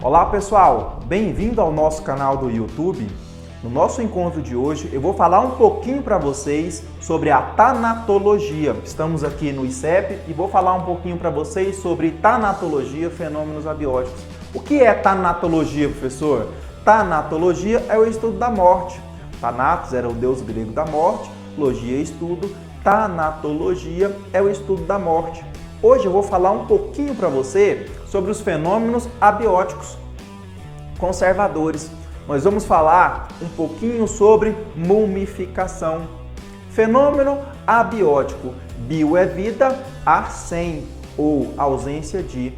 Olá pessoal, bem-vindo ao nosso canal do YouTube. No nosso encontro de hoje eu vou falar um pouquinho para vocês sobre a tanatologia. Estamos aqui no ICEP e vou falar um pouquinho para vocês sobre tanatologia, fenômenos abióticos. O que é tanatologia, professor? Tanatologia é o estudo da morte. Thanatos era o deus grego da morte, logia é estudo, tanatologia é o estudo da morte. Hoje eu vou falar um pouquinho para você sobre os fenômenos abióticos conservadores. Nós vamos falar um pouquinho sobre mumificação. Fenômeno abiótico. Bio é vida, ar sem ou ausência de.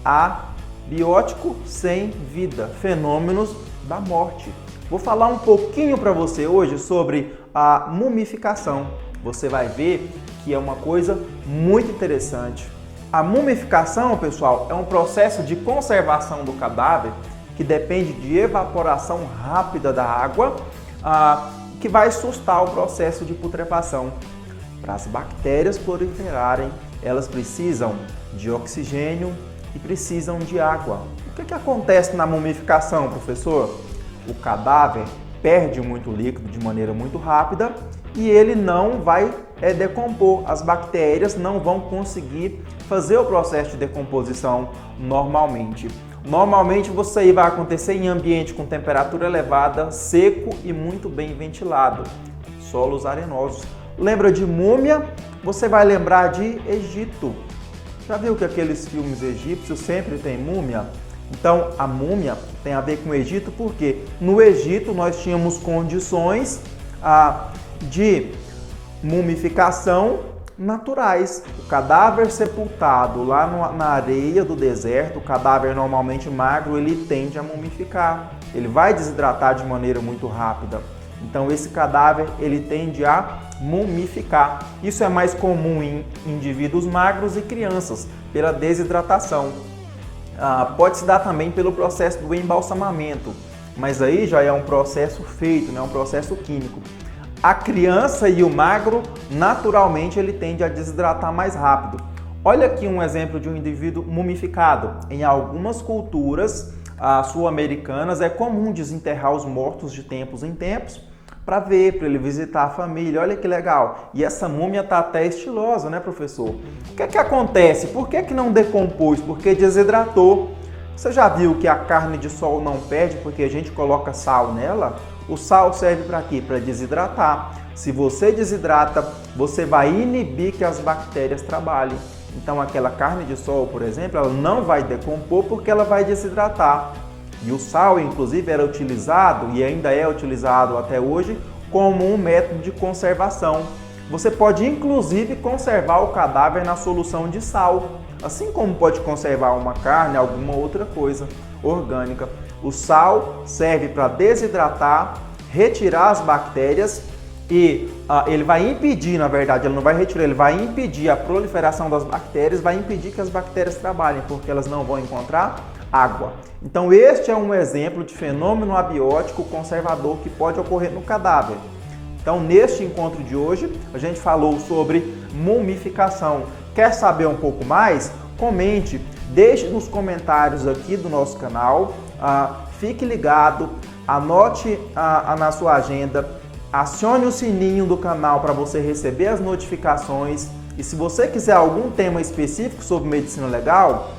Abiótico sem vida. Fenômenos da morte. Vou falar um pouquinho para você hoje sobre a mumificação. Você vai ver que é uma coisa muito interessante. A mumificação, pessoal, é um processo de conservação do cadáver que depende de evaporação rápida da água, que vai sustar o processo de putrefação. Para as bactérias proliferarem, elas precisam de oxigênio e precisam de água. O que acontece na mumificação, professor? O cadáver perde muito líquido de maneira muito rápida e ele não vai decompor. As bactérias não vão conseguir fazer o processo de decomposição normalmente. Normalmente isso aí vai acontecer em ambiente com temperatura elevada, seco e muito bem ventilado. Solos arenosos. Lembra de múmia? Você vai lembrar de Egito. Já viu que aqueles filmes egípcios sempre tem múmia? Então a múmia tem a ver com o Egito porque no Egito nós tínhamos condições de mumificação naturais. O cadáver sepultado lá na areia do deserto, o cadáver normalmente magro, ele tende a mumificar. Ele vai desidratar de maneira muito rápida. Então esse cadáver ele tende a mumificar. Isso é mais comum em indivíduos magros e crianças, pela desidratação. Pode se dar também pelo processo do embalsamamento, mas aí já é um processo feito, né? Um processo químico. A criança e o magro, naturalmente, ele tende a desidratar mais rápido. Olha aqui um exemplo de um indivíduo mumificado. Em algumas culturas sul-americanas é comum desenterrar os mortos de tempos em tempos para ele visitar a família. Olha que legal. E essa múmia está até estilosa, né, professor? O que acontece? Por que não decompôs? Porque desidratou. Você já viu que a carne de sol não perde porque a gente coloca sal nela? O sal serve para quê? Para desidratar. Se você desidrata, você vai inibir que as bactérias trabalhem. Então aquela carne de sol, por exemplo, ela não vai decompor porque ela vai desidratar. E o sal, inclusive, era utilizado e ainda é utilizado até hoje como um método de conservação. Você pode, inclusive, conservar o cadáver na solução de sal, assim como pode conservar uma carne, alguma outra coisa orgânica. O sal serve para desidratar, retirar as bactérias e ele vai impedir, na verdade, ele não vai retirar, ele vai impedir a proliferação das bactérias, vai impedir que as bactérias trabalhem, porque elas não vão encontrar água. Então este é um exemplo de fenômeno abiótico conservador que pode ocorrer no cadáver. Então neste encontro de hoje a gente falou sobre mumificação. Quer saber um pouco mais? Comente, deixe nos comentários aqui do nosso canal, fique ligado, anote na sua agenda, acione o sininho do canal para você receber as notificações e se você quiser algum tema específico sobre medicina legal,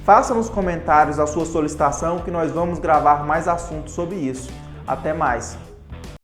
faça nos comentários a sua solicitação que nós vamos gravar mais assuntos sobre isso. Até mais!